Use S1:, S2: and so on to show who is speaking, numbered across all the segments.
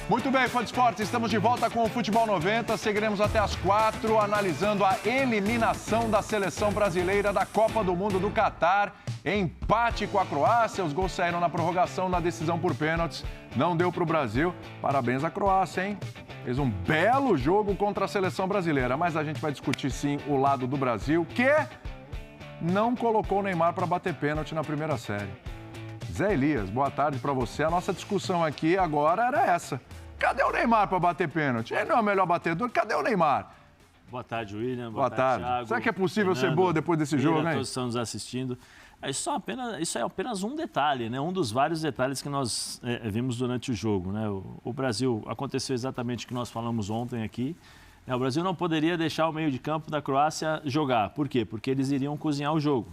S1: Muito bem, fã de esporte, estamos de volta com o Futebol 90. Seguiremos até às 4, analisando a eliminação da seleção brasileira da Copa do Mundo do Catar. Empate com a Croácia, os gols saíram na prorrogação, na decisão por pênaltis. Não deu para o Brasil. Parabéns à Croácia, hein? Fez um belo jogo contra a seleção brasileira. Mas a gente vai discutir, sim, o lado do Brasil, que não colocou o Neymar para bater pênalti na primeira série. Zé Elias, boa tarde para você. A nossa discussão aqui agora era essa. Cadê o Neymar para bater pênalti? Ele não é o melhor batedor, cadê o Neymar?
S2: Boa tarde, William.
S1: Boa tarde.
S2: Thiago.
S1: Será que é possível
S2: Fernando,
S1: ser boa depois desse jogo, hein?
S2: Todos estão nos assistindo. Isso é apenas um detalhe, né? Um dos vários detalhes que nós vimos durante o jogo, né? O Brasil, aconteceu exatamente o que nós falamos ontem aqui. O Brasil não poderia deixar o meio de campo da Croácia jogar. Por quê? Porque eles iriam cozinhar o jogo.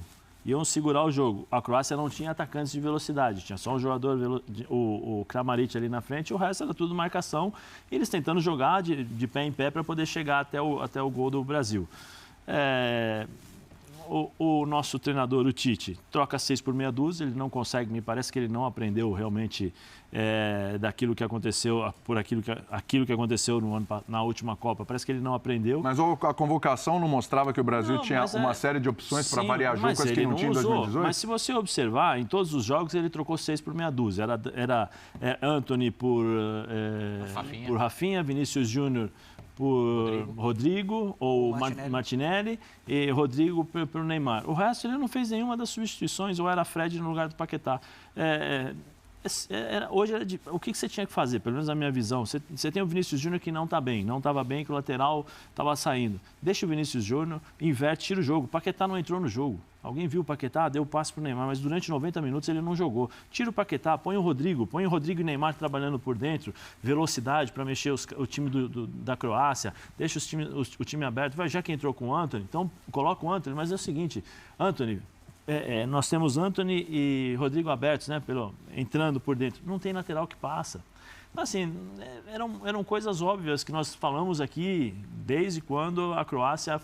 S2: Iam segurar o jogo. A Croácia não tinha atacantes de velocidade, tinha só um jogador, o Kramaric ali na frente, o resto era tudo marcação, e eles tentando jogar de pé em pé para poder chegar até o gol do Brasil. O nosso treinador, o Tite, troca 6 por meia dúzia, ele não consegue, me parece que ele não aprendeu realmente daquilo que aconteceu, aquilo que aconteceu na última Copa, parece que ele não aprendeu.
S1: Mas a convocação não mostrava que o Brasil tinha uma série de opções para variar jogo, coisas que não tinha em 2018?
S2: Mas se você observar, em todos os jogos ele trocou 6 por meia dúzia, era Antony por Rafinha, Vinícius Júnior por Rodrigo ou Martinelli e Rodrigo pelo Neymar. O resto ele não fez nenhuma das substituições, ou era Fred no lugar do Paquetá. Hoje o que você tinha que fazer, pelo menos na minha visão? Você tem o Vinícius Júnior que não está bem, não estava bem, que o lateral estava saindo. Deixa o Vinícius Júnior, inverte, tira o jogo. O Paquetá não entrou no jogo. Alguém viu o Paquetá, deu o passe para o Neymar, mas durante 90 minutos ele não jogou. Tira o Paquetá, põe o Rodrigo e Neymar trabalhando por dentro, velocidade para mexer o time da Croácia, deixa o time aberto. Já que entrou com o Antony, então coloca o Antony, mas é o seguinte, Antony, nós temos Antony e Rodrigo abertos, né, entrando por dentro. Não tem lateral que passa. Assim, eram coisas óbvias que nós falamos aqui desde quando a Croácia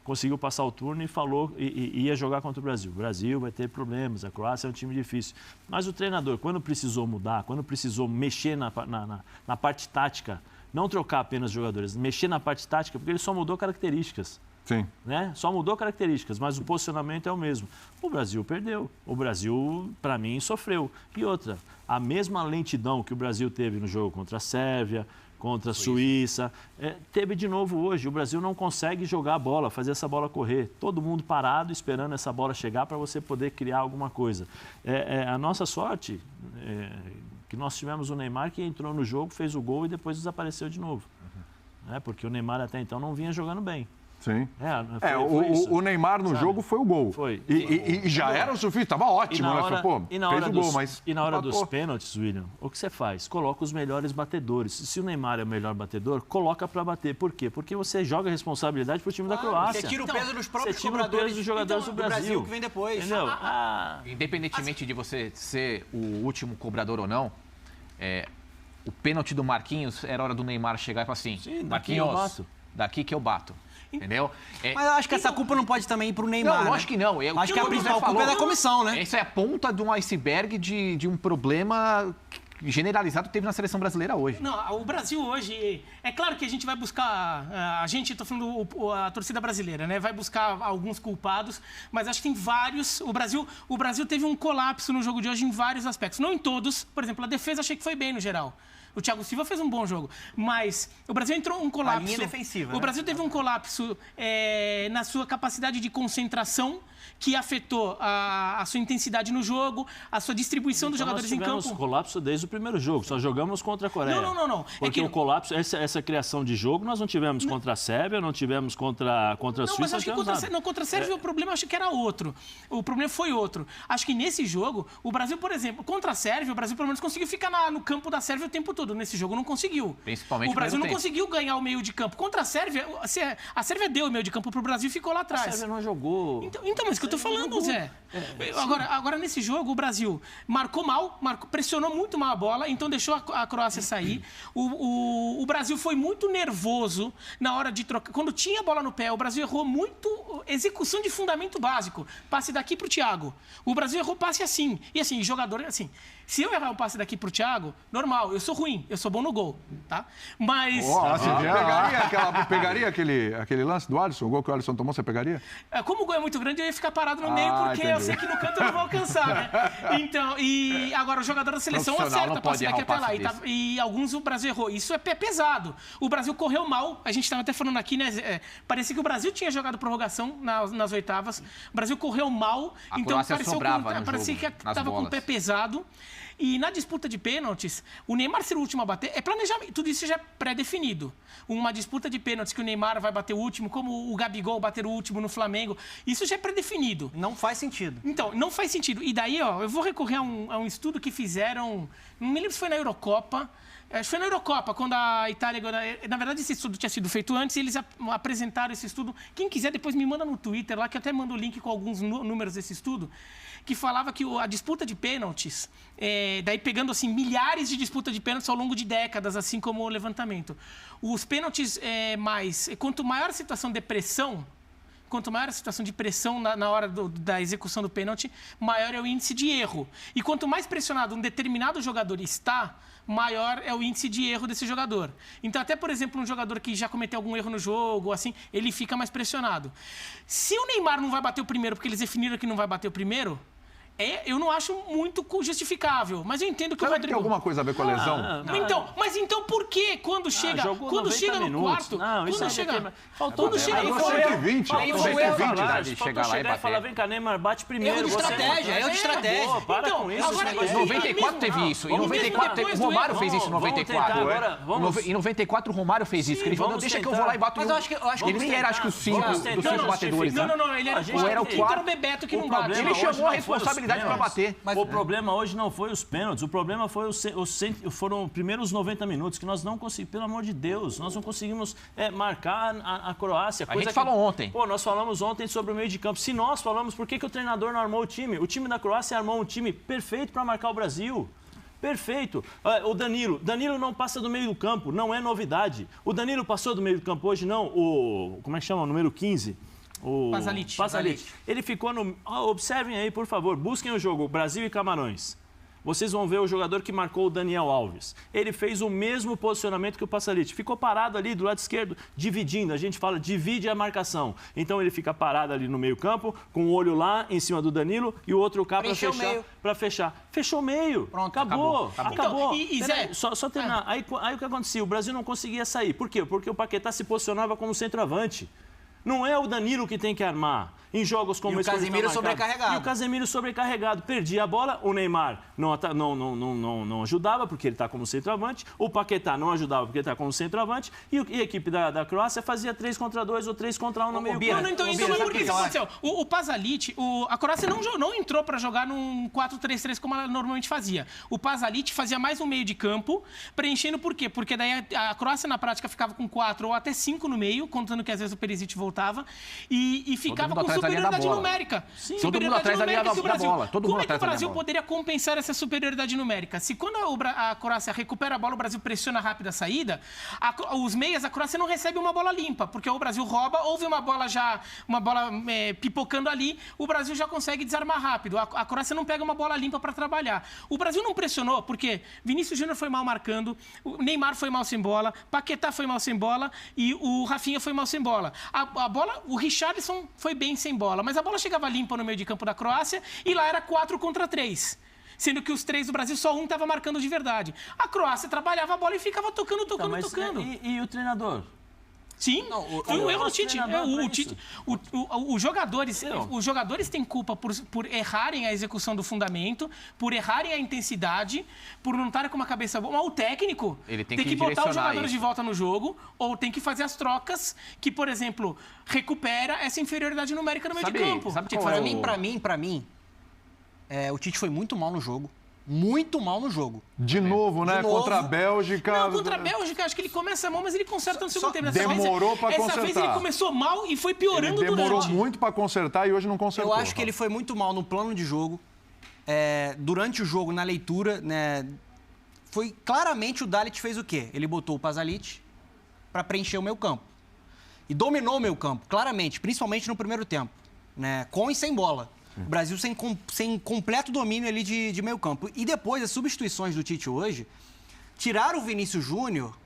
S2: conseguiu passar o turno e falou e ia jogar contra o Brasil. O Brasil vai ter problemas, a Croácia é um time difícil. Mas o treinador, quando precisou mudar, quando precisou mexer na parte tática, não trocar apenas jogadores, mexer na parte tática, porque ele só mudou características.
S1: Sim.
S2: Né? Só mudou características, mas o posicionamento é o mesmo. O Brasil perdeu. O Brasil, para mim, sofreu. E outra, a mesma lentidão que o Brasil teve no jogo contra a Sérvia, contra a Suíça, teve de novo hoje. O Brasil não consegue jogar a bola, fazer essa bola correr. Todo mundo parado, esperando essa bola chegar para você poder criar alguma coisa. A nossa sorte que nós tivemos o Neymar que entrou no jogo, fez o gol e depois desapareceu de novo. Porque o Neymar até então não vinha jogando bem.
S1: Sim. O Neymar no jogo foi o gol.
S2: Foi.
S1: E já era o suficiente, estava ótimo, né? Fez o gol, mas...
S2: E na hora dos pênaltis, William, o que você faz? Coloca os melhores batedores. Se o Neymar é o melhor batedor, coloca para bater. Por quê? Porque você joga a responsabilidade pro time da Croácia.
S3: Você tira o peso dos próprios
S2: Você tira o peso dos jogadores do Brasil.
S3: Que vem depois.
S2: Entendeu?
S4: Independentemente de você ser o último cobrador ou não, o pênalti do Marquinhos era hora do Neymar chegar e falar assim, Marquinhos, daqui que eu bato. Entendeu?
S3: Mas eu acho que essa culpa não pode também ir pro Neymar.
S4: Não, lógico que não.
S3: Acho que a principal culpa é da comissão, né?
S4: Essa é a ponta de um iceberg de um problema generalizado que teve na seleção brasileira hoje.
S5: Não, o Brasil hoje... É claro que a gente vai buscar... A gente, tô falando a torcida brasileira, né? Vai buscar alguns culpados, mas acho que tem vários... O Brasil teve um colapso no jogo de hoje em vários aspectos. Não em todos. Por exemplo, a defesa achei que foi bem no geral. O Thiago Silva fez um bom jogo, mas o Brasil entrou em um colapso...
S3: A linha defensiva,
S5: O Brasil teve um colapso na sua capacidade de concentração, que afetou a sua intensidade no jogo, a sua distribuição dos jogadores em campo.
S2: Nós tivemos colapso desde o primeiro jogo, só jogamos contra a Coreia.
S5: Não.
S2: Porque o colapso, essa criação de jogo, nós não tivemos contra a Sérvia, não tivemos contra a Suíça.
S5: Mas acho que contra a Sérvia o problema acho que era outro. O problema foi outro. Acho que nesse jogo, o Brasil, por exemplo, contra a Sérvia, o Brasil pelo menos conseguiu ficar no campo da Sérvia o tempo todo. Nesse jogo não conseguiu.
S4: Principalmente
S5: o Brasil não conseguiu ganhar o meio de campo. Contra a Sérvia Sérvia deu o meio de campo pro Brasil e ficou lá atrás.
S2: A Sérvia não jogou.
S5: Então mas o que eu tô falando, Zé. Agora, nesse jogo, o Brasil marcou mal, pressionou muito mal a bola, então deixou a Croácia sair. O Brasil foi muito nervoso na hora de trocar. Quando tinha a bola no pé, o Brasil errou muito execução de fundamento básico. Passe daqui pro Thiago. O Brasil errou passe assim. E assim, jogador, assim... Se eu errar um passe daqui pro Thiago, normal, eu sou ruim, eu sou bom no gol, tá? Mas...
S1: Pegaria aquele lance do Alisson, o gol que o Alisson tomou, você pegaria?
S5: Como o gol é muito grande, eu ia ficar parado no meio, porque entendi. Eu sei que no canto eu não vou alcançar, né? Então, e agora o jogador da seleção acerta passe daqui até lá. E alguns o Brasil errou. Isso é pesado. O Brasil correu mal, a gente estava até falando aqui, né? Parecia que o Brasil tinha jogado prorrogação nas oitavas. O Brasil correu mal, então parecia que estava com o pé pesado. E na disputa de pênaltis, o Neymar ser o último a bater é planejamento. Tudo isso já é pré-definido. Uma disputa de pênaltis que o Neymar vai bater o último, como o Gabigol bater o último no Flamengo, isso já é pré-definido.
S3: Não faz sentido.
S5: Então, não faz sentido. E daí, eu vou recorrer a um estudo que fizeram, não me lembro se foi na Eurocopa. Acho que foi na Eurocopa, quando a Itália... Na verdade, esse estudo tinha sido feito antes e eles apresentaram esse estudo. Quem quiser, depois me manda no Twitter lá, que eu até mando o link com alguns números desse estudo, que falava que a disputa de pênaltis, daí pegando assim, milhares de disputas de pênaltis ao longo de décadas, assim como o levantamento. Os pênaltis quanto maior a situação de pressão, quanto maior a situação de pressão na hora da execução do pênalti, maior é o índice de erro. E quanto mais pressionado um determinado jogador está, maior é o índice de erro desse jogador. Então, até, por exemplo, um jogador que já cometeu algum erro no jogo, assim, ele fica mais pressionado. Se o Neymar não vai bater o primeiro porque eles definiram que não vai bater o primeiro, eu não acho muito justificável, mas eu entendo que o Rodrigo...
S1: Tem alguma coisa a ver com a lesão?
S5: Mas então por que quando chega no quarto... Quando chega...
S2: Faltou
S1: 120.
S2: Aí
S4: o erro de chegar lá e bater.
S2: Falar, vem cá, Neymar, bate primeiro.
S3: Erro de estratégia,
S2: Para com isso.
S4: Em 94 teve isso. Em 94 o Romário fez isso em 94. Em 94 o Romário fez isso. Ele falou, deixa que eu vou lá e bato.
S3: Mas eu acho que
S4: ele nem era, acho que os 5 batedores.
S5: Não, ele era o 4. O Bebeto que não bate.
S4: Ele chamou a responsabilidade para bater.
S2: O problema hoje não foi os pênaltis, o problema foi foram os primeiros 90 minutos que nós não conseguimos, pelo amor de Deus, nós não conseguimos marcar a Croácia.
S4: A gente falou ontem.
S2: Nós falamos ontem sobre o meio de campo. Se nós falamos, por que o treinador não armou o time? O time da Croácia armou um time perfeito para marcar o Brasil. Perfeito. O Danilo não passa do meio do campo, não é novidade. O Danilo passou do meio do campo hoje, não. Como é que chama? O número 15. O Pasalic. Ele ficou no... observem aí, por favor. Busquem o jogo Brasil e Camarões. Vocês vão ver o jogador que marcou o Daniel Alves. Ele fez o mesmo posicionamento que o Pasalic. Ficou parado ali do lado esquerdo, dividindo. A gente fala, divide a marcação. Então ele fica parado ali no meio campo, com o olho lá em cima do Danilo e o outro cá para fechar. Fechou o meio. Pronto, acabou.
S5: Então, Zé...
S2: Só terminar. Aí o que acontecia? O Brasil não conseguia sair. Por quê? Porque o Paquetá se posicionava como centroavante. Não é o Danilo que tem que armar em jogos como esse.
S3: E o Casemiro sobrecarregado.
S2: E o Casemiro sobrecarregado. Perdia a bola, o Neymar não ajudava porque ele está como centroavante, o Paquetá não ajudava porque ele está como centroavante e a equipe da Croácia fazia 3 contra 2 ou 3 contra 1 no meio campo.
S5: Então por que aconteceu? O Pasalic, a Croácia não entrou para jogar num 4-3-3 como ela normalmente fazia. O Pasalic fazia mais um meio de campo, preenchendo por quê? Porque daí a Croácia na prática ficava com 4 ou até 5 no meio, contando que às vezes o Perisic voltava e ficava com superioridade numérica.
S4: Sim. Todo mundo atrás da linha da bola.
S5: Como é que o Brasil poderia compensar essa superioridade numérica? Se quando a Croácia recupera a bola, o Brasil pressiona rápido a saída, os meias, a Croácia não recebe uma bola limpa, porque o Brasil rouba, houve uma bola pipocando ali, o Brasil já consegue desarmar rápido. A Croácia não pega uma bola limpa para trabalhar. O Brasil não pressionou, porque Vinícius Júnior foi mal marcando, o Neymar foi mal sem bola, Paquetá foi mal sem bola e o Rafinha foi mal sem bola. A bola, o Richarlison foi bem sem bola, mas a bola chegava limpa no meio de campo da Croácia e lá era 4 contra 3. Sendo que os 3 do Brasil, só um estava marcando de verdade. A Croácia trabalhadava a bola e ficava tocando.
S2: E o treinador?
S5: Sim, foi um erro do Tite. Os jogadores têm culpa por errarem a execução do fundamento, por errarem a intensidade, por não estarem com uma cabeça boa. Mas o técnico tem que botar os jogadores de volta no jogo ou tem que fazer as trocas que, por exemplo, recupera essa inferioridade numérica no meio de campo.
S3: Para mim, o Tite foi muito mal no jogo. Muito mal no jogo.
S1: De novo, né? Contra a Bélgica.
S5: Não, contra a Bélgica, acho que ele começa mal, mas ele conserta no segundo tempo.
S1: Demorou para consertar.
S5: Essa vez ele começou mal e foi piorando durante.
S1: Demorou muito para consertar e hoje não consertou.
S3: Eu acho que ele foi muito mal no plano de jogo. Durante o jogo, na leitura, né? Foi claramente o Dalit fez o quê? Ele botou o Pasalic para preencher o meio campo. E dominou o meio campo, claramente, principalmente no primeiro tempo, né? Com e sem bola. O Brasil sem completo domínio ali de meio campo. E depois, as substituições do Tite hoje, tirar o Vinícius Júnior,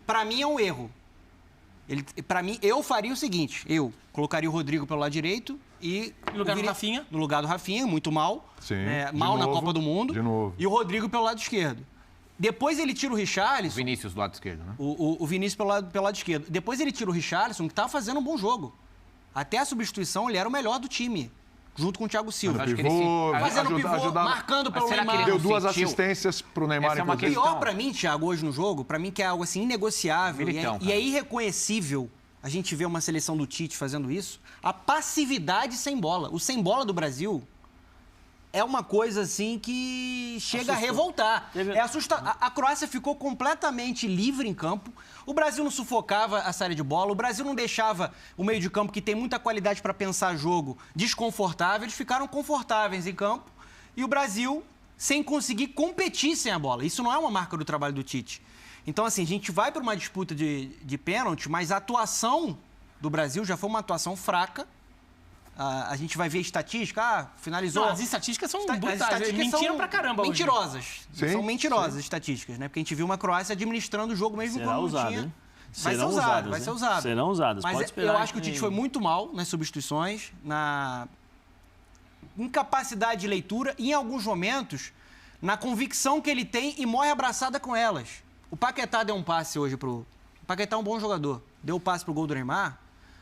S3: para mim é um erro. Para mim, eu faria o seguinte, eu colocaria o Rodrigo pelo lado direito e...
S5: No lugar do Rafinha.
S3: No lugar do Rafinha, muito mal.
S1: Sim,
S3: mal
S1: novo,
S3: na Copa do Mundo.
S1: De novo.
S3: E o Rodrigo pelo lado esquerdo. Depois ele tira o Richarlison...
S4: O Vinícius do lado esquerdo, né?
S3: O Vinícius pelo lado esquerdo. Depois ele tira o Richarlison, que estava fazendo um bom jogo. Até a substituição, ele era o melhor do time. Junto com o Thiago Silva. Fazendo pivô, marcando pelo Neymar.
S1: Deu 2 assistências pro Neymar.
S3: O pior pra mim, Thiago, hoje no jogo, pra mim que é algo assim inegociável e é irreconhecível a gente ver uma seleção do Tite fazendo isso, a passividade sem bola. O sem bola do Brasil é uma coisa assim que chega a revoltar. É assustador. A Croácia ficou completamente livre em campo. O Brasil não sufocava a saída de bola. O Brasil não deixava o meio de campo, que tem muita qualidade para pensar jogo, desconfortável. Eles ficaram confortáveis em campo. E o Brasil sem conseguir competir sem a bola. Isso não é uma marca do trabalho do Tite. Então, assim, a gente vai para uma disputa de pênalti, mas a atuação do Brasil já foi uma atuação fraca. A gente vai ver estatística, finalizou...
S5: Não, as estatísticas são brutais, mentiram pra caramba
S3: mentirosas. São mentirosas as estatísticas, né? Porque a gente viu uma Croácia administrando o jogo mesmo quando não tinha. Vai ser usado.
S2: Serão usadas,
S3: mas
S2: pode esperar.
S3: Eu acho que o Tite foi muito mal nas substituições, na incapacidade de leitura e, em alguns momentos, na convicção que ele tem e morre abraçada com elas. O Paquetá deu um passe hoje pro... O Paquetá é um bom jogador. Deu o passe pro gol do Neymar,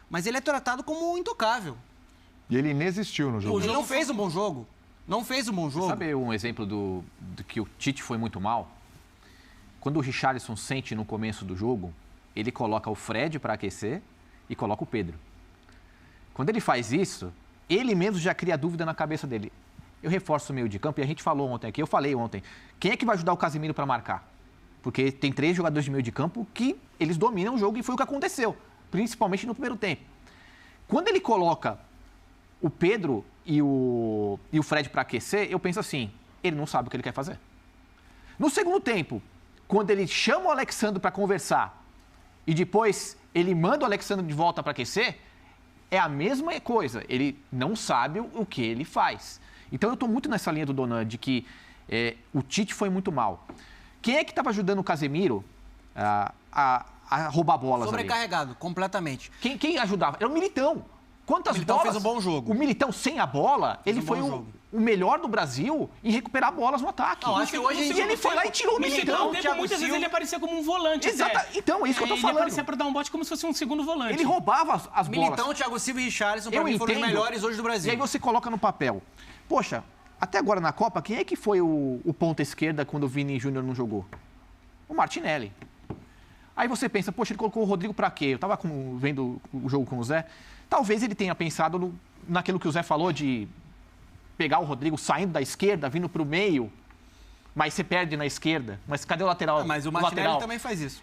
S3: mas ele é tratado como intocável.
S1: E ele inexistiu no jogo.
S3: Ele não fez um bom jogo.
S4: Sabe um exemplo do que o Tite foi muito mal? Quando o Richarlison sente no começo do jogo, ele coloca o Fred para aquecer e coloca o Pedro. Quando ele faz isso, ele mesmo já cria dúvida na cabeça dele. Eu reforço o meio de campo e a gente falou ontem aqui, eu falei ontem, quem é que vai ajudar o Casemiro para marcar? Porque tem 3 jogadores de meio de campo que eles dominam o jogo e foi o que aconteceu, principalmente no primeiro tempo. Quando ele coloca o Pedro e o Fred para aquecer, eu penso assim, ele não sabe o que ele quer fazer. No segundo tempo, quando ele chama o Alexandre para conversar e depois ele manda o Alexandre de volta para aquecer, é a mesma coisa. Ele não sabe o que ele faz. Então eu estou muito nessa linha do Donan, de que o Tite foi muito mal. Quem é que estava ajudando o Casemiro a roubar bolas ali?
S3: Sobrecarregado, completamente.
S4: Quem ajudava? Era o Militão. Quantas
S3: Militão
S4: bolas?
S3: fez um bom jogo.
S4: O Militão sem a bola, ele foi o melhor do Brasil em recuperar bolas no ataque.
S3: Não, acho que hoje
S4: ele foi lá e tirou o Militão.
S5: Muitas vezes ele aparecia como um volante.
S4: Exato. Então, é isso que eu tô falando.
S5: Ele aparecia para dar um bote como se fosse um segundo volante.
S4: Ele roubava as bolas.
S3: Militão, Thiago Silva e Richarlison, para mim, foram os melhores hoje do Brasil.
S4: E aí você coloca no papel. Poxa, até agora na Copa, quem é que foi o ponta esquerda quando o Vini Júnior não jogou? O Martinelli. Aí você pensa, poxa, ele colocou o Rodrigo para quê? Eu estava vendo o jogo com o Zé. Talvez ele tenha pensado naquilo que o Zé falou de pegar o Rodrigo saindo da esquerda, vindo para o meio, mas você perde na esquerda. Mas cadê o lateral?
S3: Mas o Martinelli também faz isso.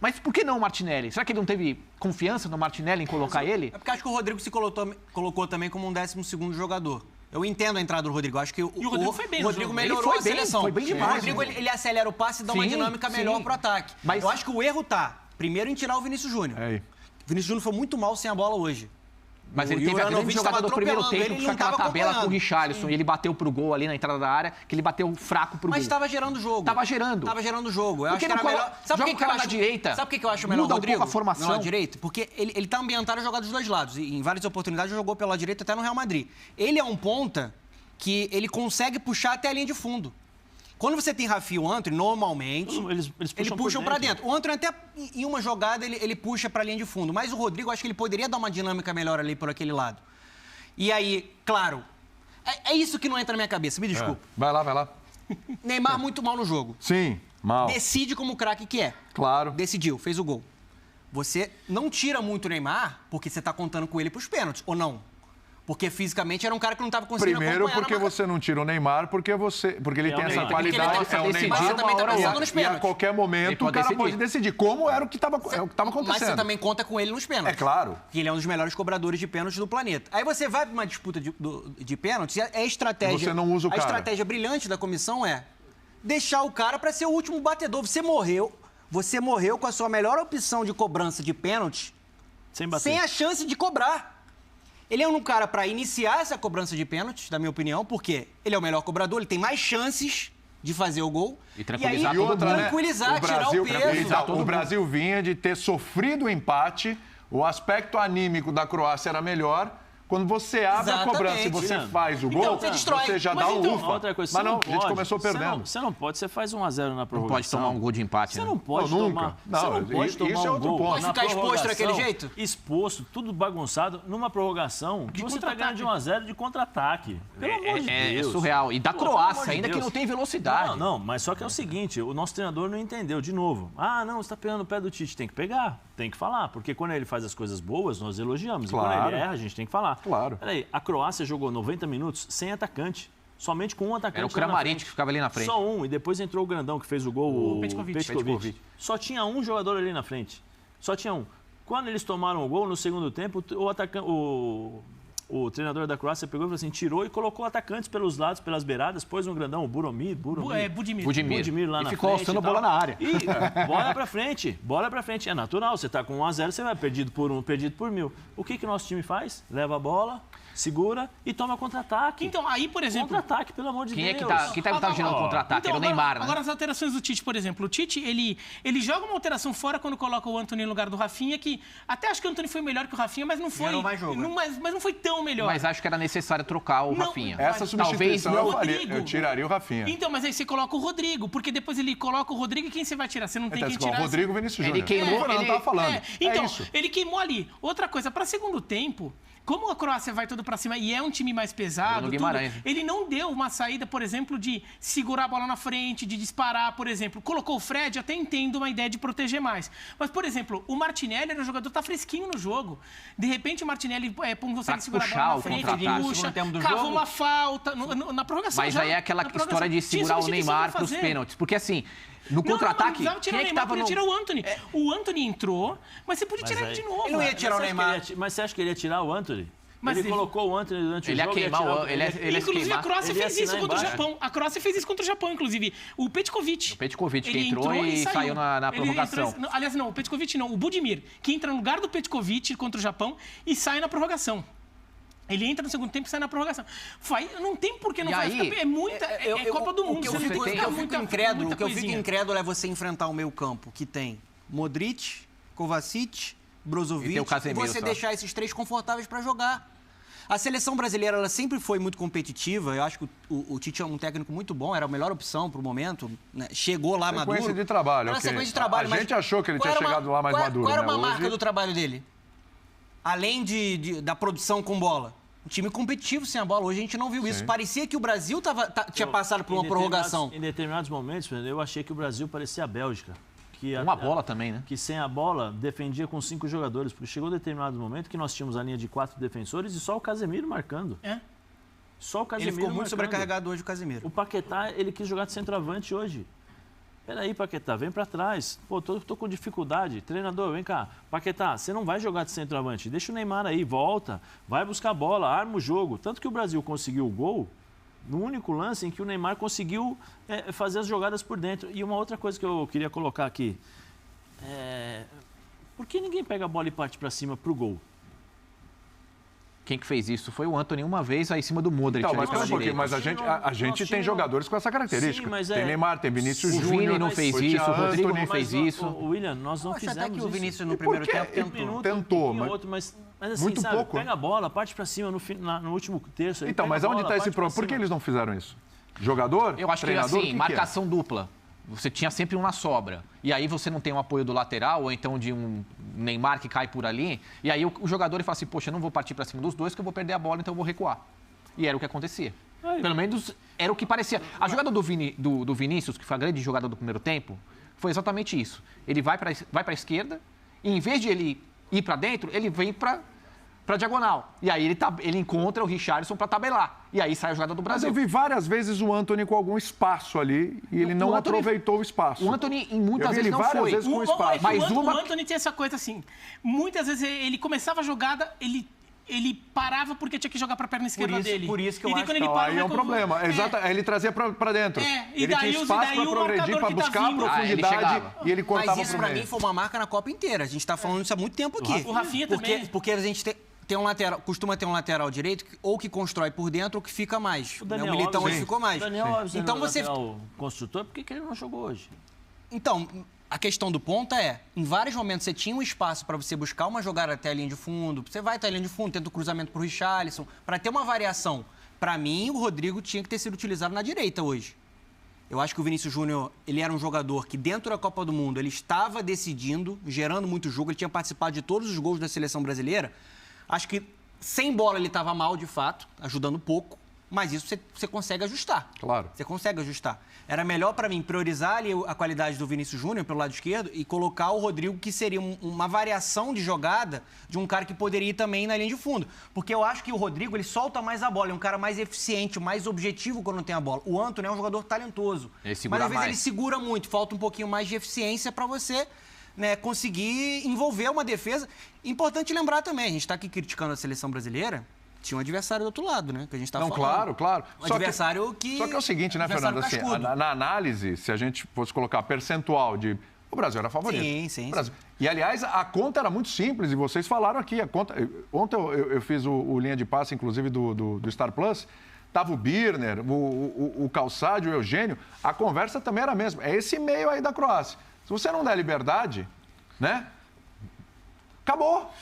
S4: Mas por que não o Martinelli? Será que ele não teve confiança no Martinelli em colocar ele?
S3: É porque acho que o Rodrigo se colocou também como um 12º jogador. Eu entendo a entrada do Rodrigo. Acho que o
S5: Rodrigo foi bem.
S3: O Rodrigo melhorou a seleção.
S4: Foi bem demais.
S3: O Rodrigo ele acelera o passe e dá uma dinâmica melhor pro ataque. Mas eu acho que o erro tá, primeiro, em tirar o Vinícius Júnior. O Vinícius Júnior foi muito mal sem a bola hoje.
S4: Mas ele teve a grande jogada do primeiro tempo, que foi aquela tabela com o Richarlison. E ele bateu pro gol ali na entrada da área, que ele bateu fraco pro gol.
S3: Mas estava gerando jogo.
S4: Tava gerando
S3: o jogo. Eu acho que era melhor. Sabe por que eu acho
S4: direita?
S3: Sabe por que eu acho melhor o Rodrigo?
S4: Muda um pouco a formação.
S3: Na direita? Porque ele tá ambientado a jogar dos dois lados. E em várias oportunidades jogou pela direita até no Real Madrid. Ele é um ponta que ele consegue puxar até a linha de fundo. Quando você tem Rafinha e o Antony, normalmente, eles puxam para dentro. O Antony até em uma jogada ele puxa para a linha de fundo. Mas o Rodrigo, acho que ele poderia dar uma dinâmica melhor ali por aquele lado. E aí, claro, é isso que não entra na minha cabeça, me desculpa.
S1: Vai lá.
S3: Neymar muito mal no jogo.
S1: Sim, mal.
S3: Decide como craque que é.
S1: Claro.
S3: Decidiu, fez o gol. Você não tira muito o Neymar porque você está contando com ele para os pênaltis, ou não? Porque fisicamente era um cara que não estava conseguindo acompanhar.
S1: Primeiro porque você não tira o Neymar, porque ele tem essa qualidade.
S3: Mas você também está pensando nos pênaltis.
S1: E a qualquer momento o cara pode decidir. Como era o que estava acontecendo.
S3: Mas você também conta com ele nos pênaltis.
S1: É claro.
S3: Que ele é um dos melhores cobradores de pênaltis do planeta. Aí você vai para uma disputa de pênaltis e a estratégia...
S1: Você não usa o cara.
S3: A estratégia brilhante da comissão é deixar o cara para ser o último batedor. Você morreu com a sua melhor opção de cobrança de pênalti sem a chance de cobrar. Ele é um cara para iniciar essa cobrança de pênaltis, na minha opinião, porque ele é o melhor cobrador, ele tem mais chances de fazer o gol.
S4: E tranquilizar
S3: e aí,
S4: todo mundo,
S3: tranquilizar, tirar o peso.
S1: O Brasil vinha de ter sofrido o empate, o aspecto anímico da Croácia era melhor. Quando você abre a cobrança e você faz o gol, você já dá um ufa.
S2: Outra coisa,
S1: mas não, a gente começou perdendo.
S2: Você não pode, você faz 1-0 na prorrogação.
S4: Não pode tomar um gol de empate,
S2: Você
S4: né?
S2: não pode tomar.
S1: Não,
S2: você não pode tomar
S1: isso é outro
S2: gol.
S1: ponto.
S3: Pode ficar exposto daquele jeito?
S2: Exposto, tudo bagunçado, numa prorrogação, que você tá ganhando de 1-0 de contra-ataque. Pelo amor de Deus.
S4: É surreal. E da Croácia, ainda que não tem velocidade.
S2: Não, mas só que é o seguinte, o nosso treinador não entendeu, de novo. Ah, não, você tá pegando o pé do Tite, tem que pegar, tem que falar. Porque quando ele faz as coisas boas, nós elogiamos.
S1: Claro.
S2: E quando ele erra, a gente tem que falar.
S1: Claro.
S2: Peraí, a Croácia jogou 90 minutos sem atacante. Somente com um atacante.
S4: Era o Kramaric que ficava ali na frente.
S2: Só um. E depois entrou o grandão que fez o gol,
S5: o Petkovic.
S2: Só tinha um jogador ali na frente. Só tinha um. Quando eles tomaram o gol, no segundo tempo, o treinador da Croácia pegou e falou assim, tirou e colocou atacantes pelos lados, pelas beiradas, pôs um grandão, o Budimir lá na frente.
S4: E ficou alçando a bola na área.
S2: E bola pra frente. É natural, você tá com 1-0, você vai perdido por 1, perdido por 1000. O que o nosso time faz? Leva a bola, segura e toma contra-ataque.
S5: Então, aí, por exemplo...
S2: Contra-ataque, pelo amor de Deus.
S4: Quem tá gerando contra-ataque? Era o Neymar, né?
S5: Agora, as alterações do Tite, por exemplo. O Tite, ele joga uma alteração fora quando coloca o Antony no lugar do Rafinha, que até acho que o Antony foi melhor que o Rafinha, mas não foi...
S3: Gerou mais jogo.
S5: Mas não foi tão melhor.
S4: Mas acho que era necessário trocar o Rafinha.
S1: Essa substituição
S5: Talvez
S1: eu tiraria o Rafinha.
S5: Então, mas aí você coloca o Rodrigo, porque depois ele coloca o Rodrigo e quem você vai tirar? Você não tem quem tirar.
S1: O Rodrigo Vinícius Júnior.
S4: Ele queimou,
S1: O Fernando tava falando.
S5: Então, ele queimou ali. Outra coisa, para segundo tempo... Como a Croácia vai todo para cima e é um time mais pesado, ele não deu uma saída, por exemplo, de segurar a bola na frente, de disparar, por exemplo. Colocou o Fred, até entendo uma ideia de proteger mais. Mas, por exemplo, o Martinelli era um jogador que tá fresquinho no jogo. De repente, o Martinelli consegue segurar a bola na frente, ele puxa, cavou uma falta na prorrogação.
S4: Mas aí é aquela história de segurar o Neymar para os pênaltis. Porque assim... No contra-ataque,
S5: quem é que tava tirar o Antony. O Antony entrou, mas você podia tirar ele de novo.
S3: Ele não ia tirar o Neymar.
S2: Mas você acha que ele ia tirar o Antony? Mas ele colocou o Antony durante o jogo.
S4: Ele ia queimar.
S5: Inclusive, a Croácia fez isso contra o Japão. A Croácia fez isso contra o Japão, inclusive. O Petkovic.
S4: Que entrou e saiu na prorrogação.
S5: Aliás, não, o Petkovic não. O Budimir, que entra no lugar do Petkovic contra o Japão e sai na prorrogação. Ele entra no segundo tempo e sai na prorrogação. Não tem por que não fazer. É Copa do Mundo.
S3: O que eu fico incrédulo é você enfrentar o meio campo, que tem Modric, Kovacic, Brozovic, e você deixar esses três confortáveis para jogar. A seleção brasileira ela sempre foi muito competitiva. Eu acho que o Tite é um técnico muito bom, era a melhor opção para o momento. Né? Chegou lá maduro.
S1: Sequência de trabalho.
S3: Sequência de trabalho.
S1: A gente achou que ele tinha chegado lá mais maduro.
S3: Qual era uma marca do trabalho dele? Além da produção com bola. Um time competitivo sem a bola. Hoje a gente não viu isso. Parecia que o Brasil tinha passado por uma prorrogação.
S2: Em determinados momentos, eu achei que o Brasil parecia a Bélgica.
S4: Uma bola também, né?
S2: Que sem a bola defendia com 5 jogadores. Porque chegou um determinado momento que nós tínhamos a linha de 4 defensores e só o Casemiro marcando. Só o Casemiro
S3: Ele ficou muito
S2: marcando.
S3: sobrecarregado hoje, o Casemiro.
S2: O Paquetá, ele quis jogar de centroavante hoje. Peraí, Paquetá, vem pra trás. Pô, tô com dificuldade. Treinador, vem cá. Paquetá, você não vai jogar de centroavante. Deixa o Neymar aí, volta. Vai buscar a bola, arma o jogo. Tanto que o Brasil conseguiu o gol no único lance em que o Neymar conseguiu fazer as jogadas por dentro. E uma outra coisa que eu queria colocar aqui. Por que ninguém pega a bola e parte pra cima pro gol?
S4: Quem que fez isso foi o Antony uma vez aí em cima do Modric.
S1: Então, mas a gente tem jogadores com essa característica. Sim, tem Neymar, tem Vinícius Júnior.
S4: O Vini não fez isso, o Rodrigo não fez isso.
S2: William, nós não fizemos
S3: até que o Vinícius no
S1: primeiro
S3: tempo
S1: tentou.
S2: Mas assim,
S1: muito
S2: sabe,
S1: pouco.
S2: Pega a bola, parte pra cima no último terço.
S1: Então, mas onde está esse problema? Por que eles não fizeram isso? Jogador?
S4: Eu acho que assim, marcação dupla. Você tinha sempre uma sobra. E aí você não tem o apoio do lateral, ou então de um Neymar que cai por ali. E aí o jogador fala assim, poxa, eu não vou partir para cima dos dois, que eu vou perder a bola, então eu vou recuar. E era o que acontecia. Pelo menos era o que parecia. A jogada do Vinícius, que foi a grande jogada do primeiro tempo, foi exatamente isso. Ele vai para a esquerda, e em vez de ele ir para dentro, ele vem para diagonal. E aí ele encontra o Richarlison para tabelar. E aí sai a jogada do Brasil.
S1: Mas eu vi várias vezes o Antony com algum espaço ali e ele não aproveitou o espaço.
S4: O Antony, em muitas vezes, não
S1: várias
S4: foi.
S1: Vezes com espaço.
S5: Mas o Antony tem essa coisa assim. Muitas vezes ele começava a jogada, ele parava porque tinha que jogar para a perna esquerda dele.
S3: Por isso que eu acho
S1: que aí é um problema. Exato, ele trazia para dentro. Ele tinha espaço para progredir, para buscar a profundidade e ele cortava.
S3: Mas isso para mim foi uma marca na Copa inteira. A gente está falando isso há muito tempo aqui.
S5: O Rafinha também.
S3: Porque a gente costuma ter um lateral direito ou que constrói por dentro ou que fica mais.
S2: O Daniel
S3: Militão
S2: Alves,
S3: hoje ficou mais.
S2: O Daniel Alves
S3: então você
S2: construtor, por que ele não jogou hoje?
S3: Então, a questão do ponto é, em vários momentos você tinha um espaço para você buscar uma jogada até a linha de fundo, você vai até a linha de fundo, tenta o cruzamento para o Richarlison, para ter uma variação. Para mim, o Rodrigo tinha que ter sido utilizado na direita hoje. Eu acho que o Vinícius Júnior, ele era um jogador que dentro da Copa do Mundo, ele estava decidindo, gerando muito jogo, ele tinha participado de todos os gols da seleção brasileira. Acho que sem bola ele estava mal, de fato, ajudando pouco, mas isso você consegue ajustar.
S1: Claro.
S3: Você consegue ajustar. Era melhor para mim priorizar ali a qualidade do Vinícius Júnior pelo lado esquerdo e colocar o Rodrigo, que seria uma variação de jogada de um cara que poderia ir também na linha de fundo. Porque eu acho que o Rodrigo, ele solta mais a bola, é um cara mais eficiente, mais objetivo quando tem a bola. O Antony é um jogador talentoso. Mas às vezes ele segura muito, falta um pouquinho mais de eficiência para você, né, conseguir envolver uma defesa. Importante lembrar também, a gente está aqui criticando a seleção brasileira, tinha um adversário do outro lado, né? Que a gente tá falando.
S1: Claro.
S3: Um adversário que...
S1: Só que é o seguinte, né, Fernando? Assim, na análise, se a gente fosse colocar percentual de... O Brasil era favorito.
S3: Sim.
S1: E, aliás, a conta era muito simples, e vocês falaram aqui. A conta... Ontem eu fiz o linha de passe, inclusive, do Star Plus. Tava o Birner, o Calçade, o Eugênio. A conversa também era a mesma. É esse meio aí da Croácia. Se você não der liberdade, né? Acabou.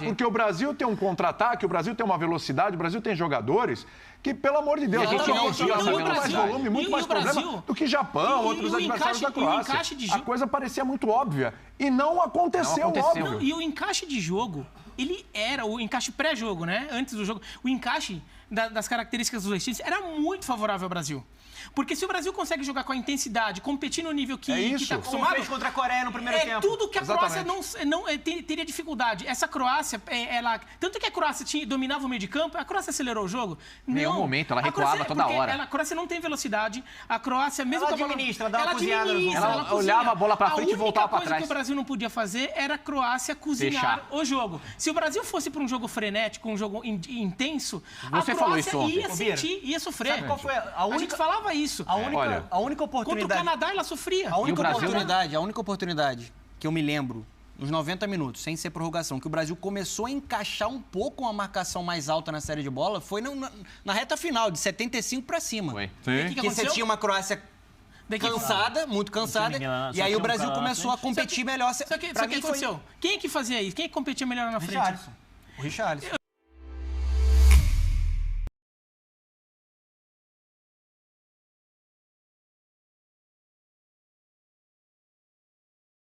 S4: Porque
S1: o Brasil tem um contra-ataque, o Brasil tem uma velocidade, o Brasil tem jogadores que, pelo amor de Deus,
S4: a gente não tinha
S1: muito mais volume, muito mais problema do que Japão, outros adversários da Croácia. A coisa parecia muito óbvia e não aconteceu. Óbvio.
S5: E o encaixe de jogo, ele era o encaixe pré-jogo, né? Antes do jogo. O encaixe das características dos dois times era muito favorável ao Brasil. Porque se o Brasil consegue jogar com a intensidade, competir no nível que está acostumado...
S3: Como fez contra a Coreia no primeiro tempo.
S5: É tudo que a Croácia não teria dificuldade. Essa Croácia, tanto que a Croácia dominava o meio de campo, a Croácia acelerou o jogo?
S4: Em nenhum momento, ela recuava toda hora.
S5: A Croácia não tem velocidade, a Croácia, mesmo
S3: ela
S5: com a bola...
S3: Ela
S4: olhava a bola para frente e voltava para trás.
S5: A única coisa que o Brasil não podia fazer era a Croácia cozinhar o jogo. Se o Brasil fosse para um jogo frenético, um jogo intenso, a Croácia ia sentir, ia sofrer.
S3: Sabe qual foi a
S5: gente falava isso.
S3: A única oportunidade...
S5: Contra o Canadá, ela sofria.
S3: A única oportunidade que eu me lembro, nos 90 minutos, sem ser prorrogação, que o Brasil começou a encaixar um pouco uma marcação mais alta na série de bola, foi na reta final, de 75 para cima.
S4: Foi.
S3: Que você tinha uma Croácia cansada, muito cansada, e aí o Brasil começou a competir melhor.
S5: Só que aconteceu? Quem é que fazia isso? Quem é que competia melhor na frente?
S3: O Richarlison.